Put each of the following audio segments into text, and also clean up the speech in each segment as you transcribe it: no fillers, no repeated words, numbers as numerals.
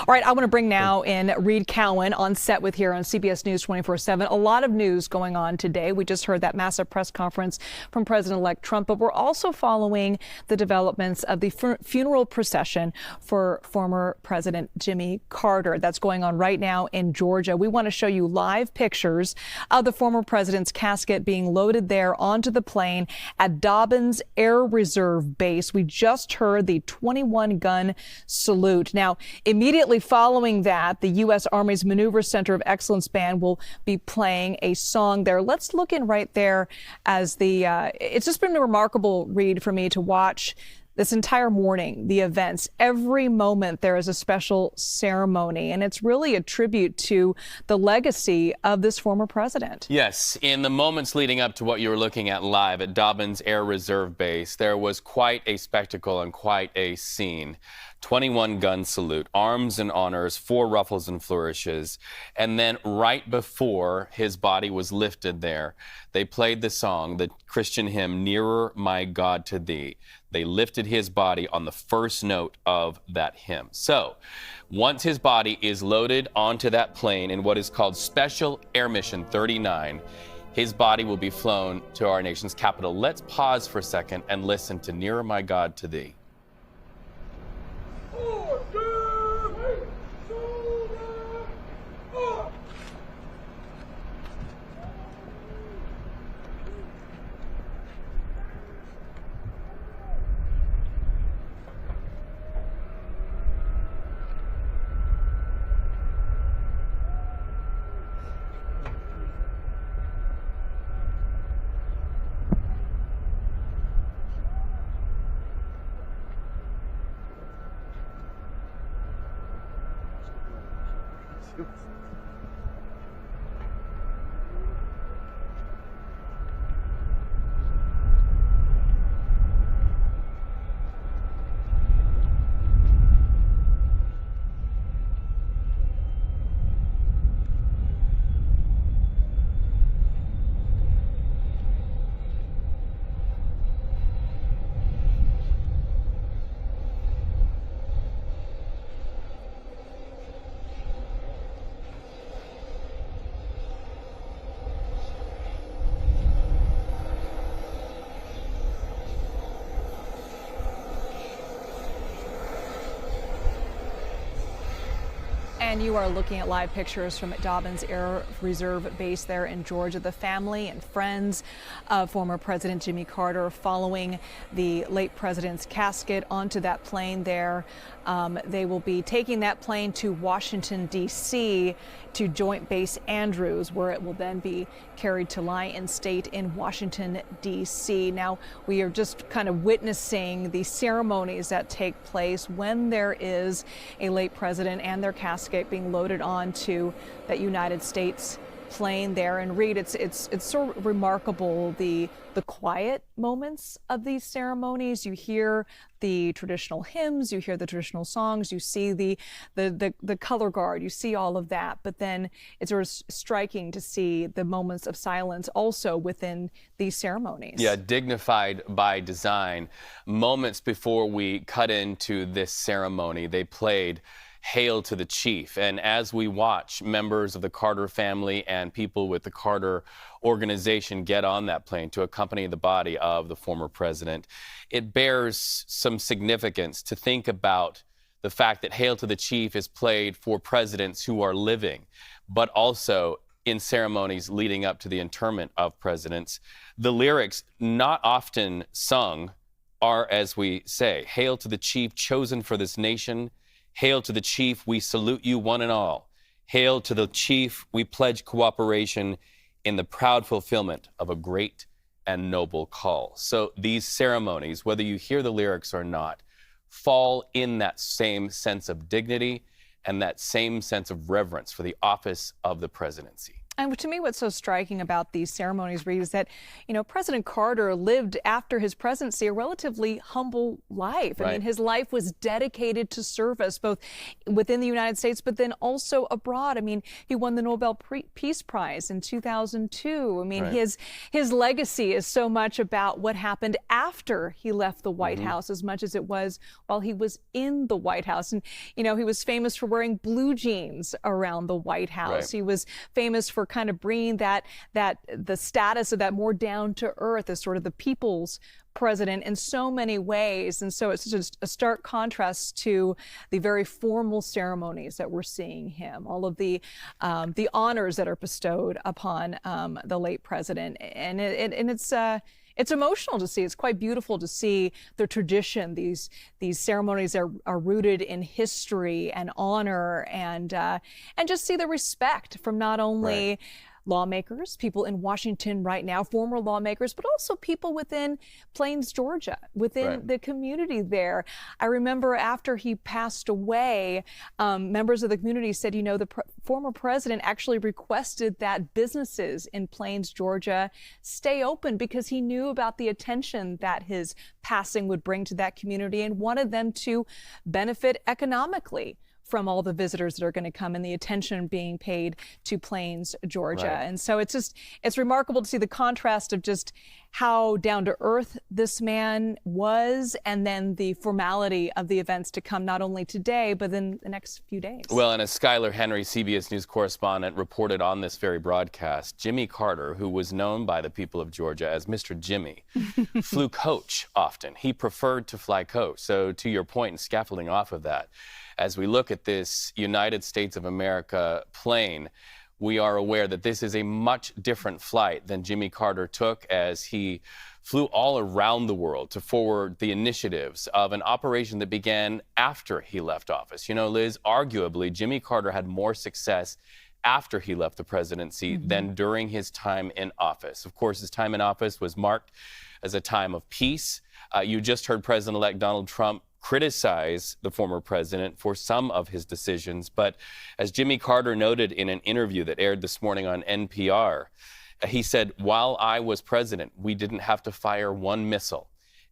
All right, I want to bring now in Reed Cowan on set with here on CBS News 24/7. A lot of news going on today. We just heard that massive press conference from President-elect Trump, but we're also following the developments of the funeral procession for former President Jimmy Carter. That's going on right now in Georgia. We want to show you live pictures of the former president's casket being loaded there onto the plane at Dobbins Air Reserve Base. We just heard the 21-gun salute. Now, immediately following that, the U.S. Army's Maneuver Center of Excellence Band will be playing a song there. Let's look in right there as it's just been a remarkable read for me to watch this entire morning, the events. Every moment there is a special ceremony, and it's really a tribute to the legacy of this former president. Yes, in the moments leading up to what you were looking at live at Dobbins Air Reserve Base, there was quite a spectacle and quite a scene. 21-gun salute, arms and honors, 4 ruffles and flourishes, and then right before his body was lifted there, they played the song, the Christian hymn, Nearer My God to Thee. They lifted his body on the first note of that hymn. So, once his body is loaded onto that plane in what is called Special Air Mission 39, his body will be flown to our nation's capital. Let's pause for a second and listen to Nearer My God to Thee. And you are looking at live pictures from Dobbins Air Reserve Base there in Georgia. The family and friends of former President Jimmy Carter following the late president's casket onto that plane there. They will be taking that plane to Washington, D.C. to Joint Base Andrews, where it will then be carried to lie in state in Washington, D.C. Now, we are just kind of witnessing the ceremonies that take place when there is a late president and their casket being loaded onto that United States plane there. And Reed, it's so remarkable, the quiet moments of these ceremonies. You hear the traditional hymns, you hear the traditional songs, you see the color guard, you see all of that. But then it's sort of striking to see the moments of silence also within these ceremonies. Yeah, dignified by design. Moments before we cut into this ceremony, they played Hail to the Chief. And as we watch members of the Carter family and people with the Carter organization get on that plane to accompany the body of the former president, it bears some significance to think about the fact that Hail to the Chief is played for presidents who are living, but also in ceremonies leading up to the interment of presidents. The lyrics, not often sung, are, as we say, Hail to the Chief chosen for this nation. Hail to the Chief, we salute you one and all. Hail to the Chief, we pledge cooperation in the proud fulfillment of a great and noble call. So these ceremonies, whether you hear the lyrics or not, fall in that same sense of dignity and that same sense of reverence for the office of the presidency. And to me, what's so striking about these ceremonies, Reed, is that, President Carter lived after his presidency a relatively humble life. I mean, his life was dedicated to service, both within the United States, but then also abroad. I mean, he won the Nobel Peace Prize in 2002. I mean, his legacy is so much about what happened after he left the White House as much as it was while he was in the White House. And, he was famous for wearing blue jeans around the White House. He was famous for kind of bringing the status of that more down to earth as sort of the people's president in so many ways. And so it's just a stark contrast to the very formal ceremonies that we're seeing him, all of the honors that are bestowed upon the late president. And it's emotional to see. It's quite beautiful to see the tradition. These ceremonies are rooted in history and honor, and just see the respect from not only lawmakers, people in Washington right now, former lawmakers, but also people within Plains, Georgia, within the community there. I remember after he passed away, members of the community said, the former president actually requested that businesses in Plains, Georgia stay open because he knew about the attention that his passing would bring to that community and wanted them to benefit economically from all the visitors that are going to come and the attention being paid to Plains, Georgia. And so it's remarkable to see the contrast of just how down to earth this man was, and then the formality of the events to come, not only today, but in the next few days. Well, and as Skyler Henry, CBS News correspondent, reported on this very broadcast, Jimmy Carter, who was known by the people of Georgia as Mr. Jimmy, flew coach often. He preferred to fly coach. So to your point, and scaffolding off of that, as we look at this United States of America plane, we are aware that this is a much different flight than Jimmy Carter took as he flew all around the world to forward the initiatives of an operation that began after he left office. Liz, arguably, Jimmy Carter had more success after he left the presidency than during his time in office. Of course, his time in office was marked as a time of peace. You just heard President-elect Donald Trump criticize the former president for some of his decisions. But as Jimmy Carter noted in an interview that aired this morning on NPR, he said, while I was president, we didn't have to fire one missile,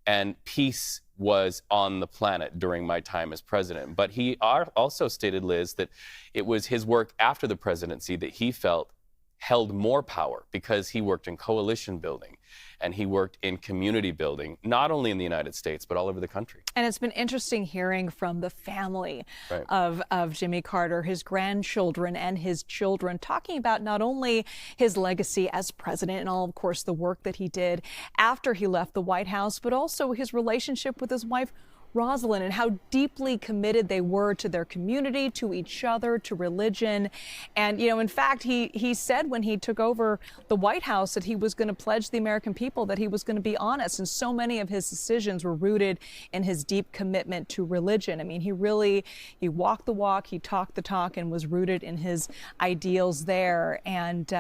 and peace was on the planet during my time as president. But he also stated, Liz, that it was his work after the presidency that he felt held more power because he worked in coalition building and he worked in community building, not only in the United States, but all over the country. And it's been interesting hearing from the family of Jimmy Carter, his grandchildren and his children, talking about not only his legacy as president and all, of course, the work that he did after he left the White House, but also his relationship with his wife, Rosalind, and how deeply committed they were to their community, to each other, to religion. And, in fact, he said when he took over the White House that he was going to pledge the American people that he was going to be honest. And so many of his decisions were rooted in his deep commitment to religion. I mean, he walked the walk, he talked the talk, and was rooted in his ideals there. And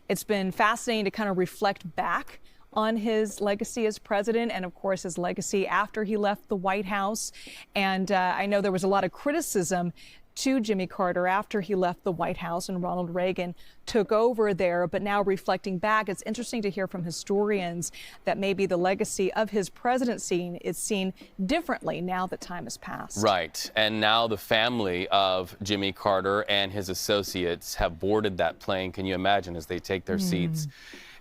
it's been fascinating to kind of reflect back on his legacy as president and, of course, his legacy after he left the White House. And I know there was a lot of criticism to Jimmy Carter after he left the White House and Ronald Reagan took over there. But now reflecting back, it's interesting to hear from historians that maybe the legacy of his presidency is seen differently now that time has passed. Right. And now the family of Jimmy Carter and his associates have boarded that plane. Can you imagine as they take their seats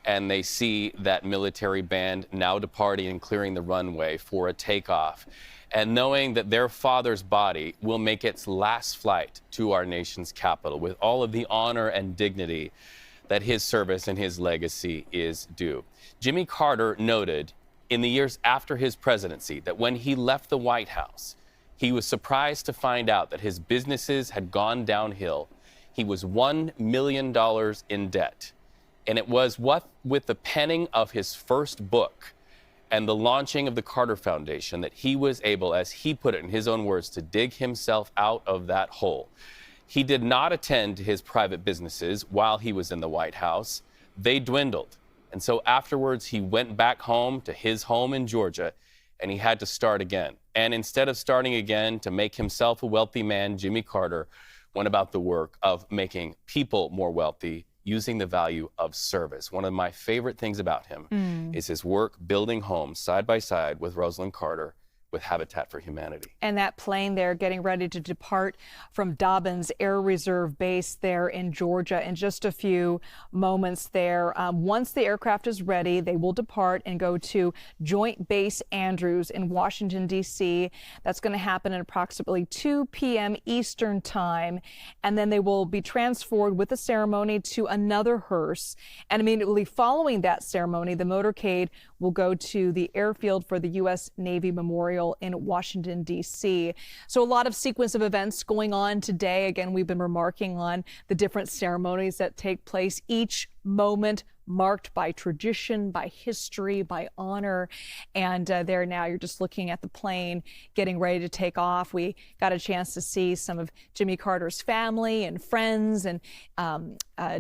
and they see that military band now departing and clearing the runway for a takeoff, and knowing that their father's body will make its last flight to our nation's capital with all of the honor and dignity that his service and his legacy is due. Jimmy Carter noted in the years after his presidency that when he left the White House, he was surprised to find out that his businesses had gone downhill. He was $1 million in debt. And it was with the penning of his first book and the launching of the Carter Foundation that he was able, as he put it in his own words, to dig himself out of that hole. He did not attend to his private businesses while he was in the White House. They dwindled. And so afterwards, he went back home to his home in Georgia, and he had to start again. And instead of starting again to make himself a wealthy man, Jimmy Carter went about the work of making people more wealthy using the value of service. One of my favorite things about him is his work building homes side by side with Rosalind Carter with Habitat for Humanity. And that plane there getting ready to depart from Dobbins Air Reserve Base there in Georgia in just a few moments there. Once the aircraft is ready, they will depart and go to Joint Base Andrews in Washington, D.C. That's going to happen at approximately 2 p.m. Eastern time. And then they will be transferred with the ceremony to another hearse. And immediately following that ceremony, the motorcade will go to the airfield for the U.S. Navy Memorial in Washington, D.C. So a lot of sequence of events going on today. Again, we've been remarking on the different ceremonies that take place, each moment marked by tradition, by history, by honor. And there now you're just looking at the plane getting ready to take off. We got a chance to see some of Jimmy Carter's family and friends and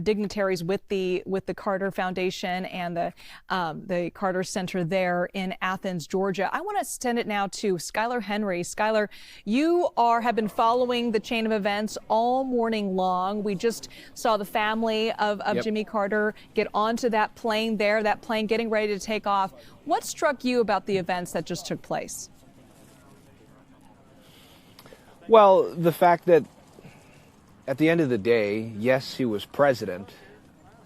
dignitaries with the Carter Foundation and the Carter Center there in Athens, Georgia. I want to send it now to Skyler Henry. Skyler, you have been following the chain of events all morning long. We just saw the family of Jimmy Carter get onto that plane there, that plane getting ready to take off. What struck you about the events that just took place? Well, the fact that at the end of the day, yes, he was president,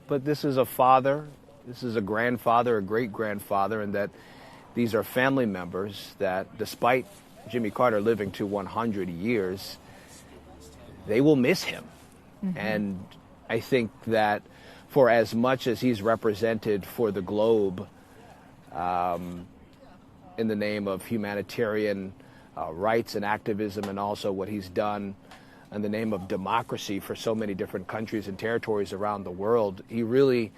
but this is a father, this is a grandfather, a great-grandfather, and that these are family members that, despite Jimmy Carter living to 100 years, they will miss him. And I think that for as much as he's represented for the globe in the name of humanitarian rights and activism, and also what he's done in the name of democracy for so many different countries and territories around the world, he really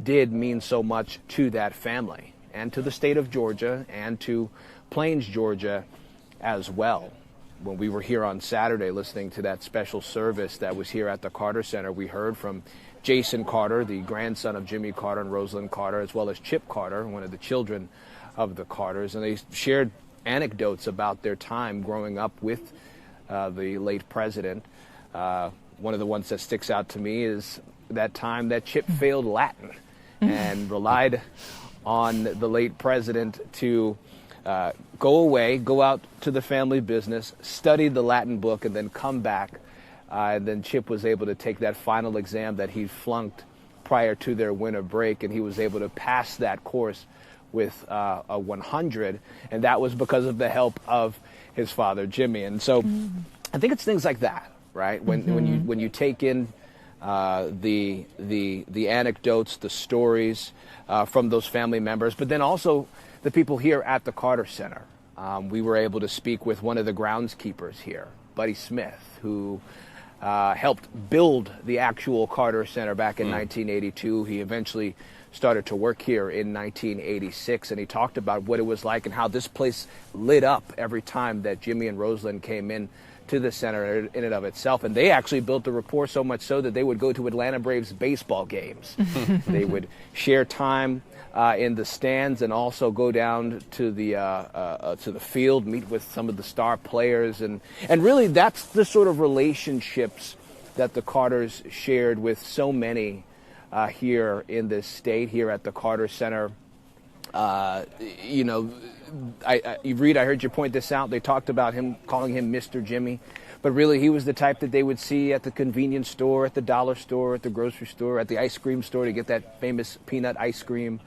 did mean so much to that family and to the state of Georgia and to Plains, Georgia as well. When we were here on Saturday listening to that special service that was here at the Carter Center, we heard from Jason Carter, the grandson of Jimmy Carter and Rosalind Carter, as well as Chip Carter, one of the children of the Carters, and they shared anecdotes about their time growing up with the late president. One of the ones that sticks out to me is that time that Chip failed Latin and relied on the late president to go away, go out to the family business, study the Latin book, and then come back. And then Chip was able to take that final exam that he flunked prior to their winter break, and he was able to pass that course with a 100, and that was because of the help of his father, Jimmy. And so I think it's things like that, right? When you take in the anecdotes, the stories from those family members, but then also the people here at the Carter Center. We were able to speak with one of the groundskeepers here, Buddy Smith, who helped build the actual Carter Center back in 1982. He eventually started to work here in 1986, and he talked about what it was like and how this place lit up every time that Jimmy and Rosalind came in to the center in and of itself. And they actually built the rapport so much so that they would go to Atlanta Braves baseball games. They would share time in the stands and also go down to the field, meet with some of the star players. And really that's the sort of relationships that the Carters shared with so many here in this state, here at the Carter Center. You know, Reed, I heard you point this out. They talked about him, calling him Mr. Jimmy, but really he was the type that they would see at the convenience store, at the dollar store, at the grocery store, at the ice cream store to get that famous peanut ice cream,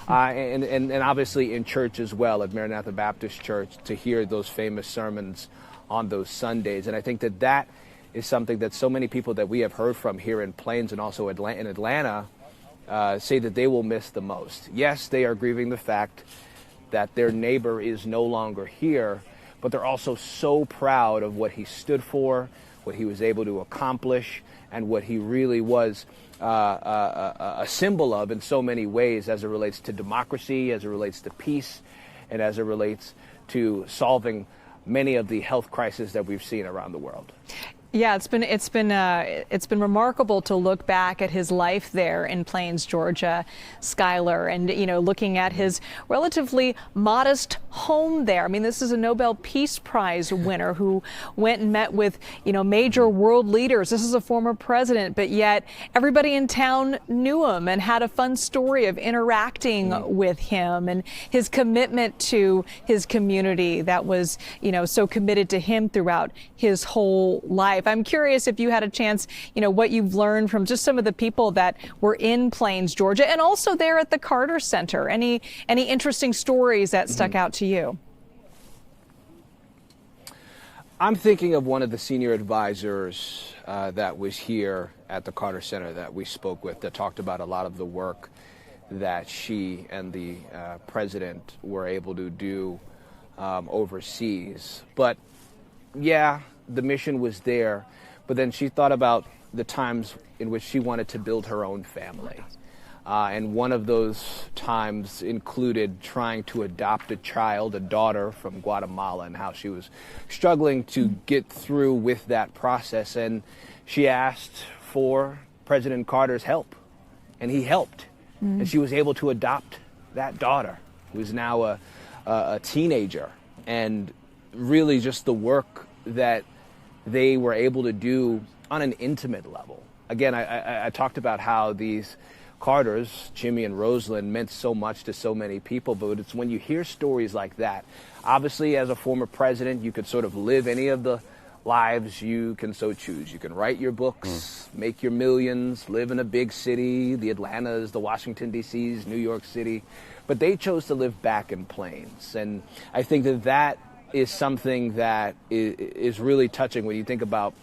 and obviously in church as well, at Maranatha Baptist Church, to hear those famous sermons on those Sundays. And I think that that is something that so many people that we have heard from here in Plains and also in Atlanta say that they will miss the most. Yes, they are grieving the fact that their neighbor is no longer here, but they're also so proud of what he stood for, what he was able to accomplish, and what he really was a symbol of in so many ways as it relates to democracy, as it relates to peace, and as it relates to solving many of the health crises that we've seen around the world. Yeah, it's been remarkable to look back at his life there in Plains, Georgia, Skyler, and looking at his relatively modest home there. I mean, this is a Nobel Peace Prize winner who went and met with major world leaders. This is a former president, but yet everybody in town knew him and had a fun story of interacting with him, and his commitment to his community that was so committed to him throughout his whole life. I'm curious if you had a chance, what you've learned from just some of the people that were in Plains, Georgia, and also there at the Carter Center. Any interesting stories that stuck out to you? I'm thinking of one of the senior advisors that was here at the Carter Center that we spoke with, that talked about a lot of the work that she and the president were able to do overseas. But yeah, the mission was there, but then she thought about the times in which she wanted to build her own family. And one of those times included trying to adopt a child, a daughter from Guatemala, and how she was struggling to get through with that process. And she asked for President Carter's help, and he helped. And she was able to adopt that daughter, who's now a teenager. And really just the work that they were able to do on an intimate level. Again, I talked about how these Carters, Jimmy and Rosalind, meant so much to so many people, but it's when you hear stories like that, obviously as a former president, you could sort of live any of the lives you can so choose. You can write your books, make your millions, live in a big city, the Atlantas, the Washington, D.C.s, New York City, but they chose to live back in Plains. And I think that is something that is really touching when you think about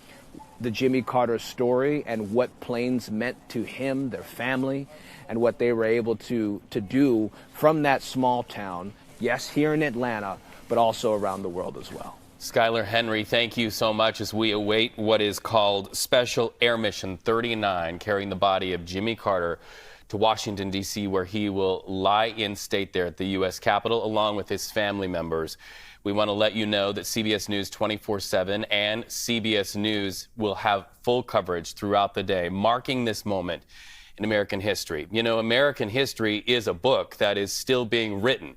the Jimmy Carter story and what Plains meant to him, their family, and what they were able to do from that small town, yes, here in Atlanta, but also around the world as well. Skyler Henry, thank you so much as we await what is called Special Air Mission 39, carrying the body of Jimmy Carter to Washington, D.C., where he will lie in state there at the U.S. Capitol, along with his family members. We want to let you know that CBS News 24/7 and CBS News will have full coverage throughout the day, marking this moment in American history. American history is a book that is still being written.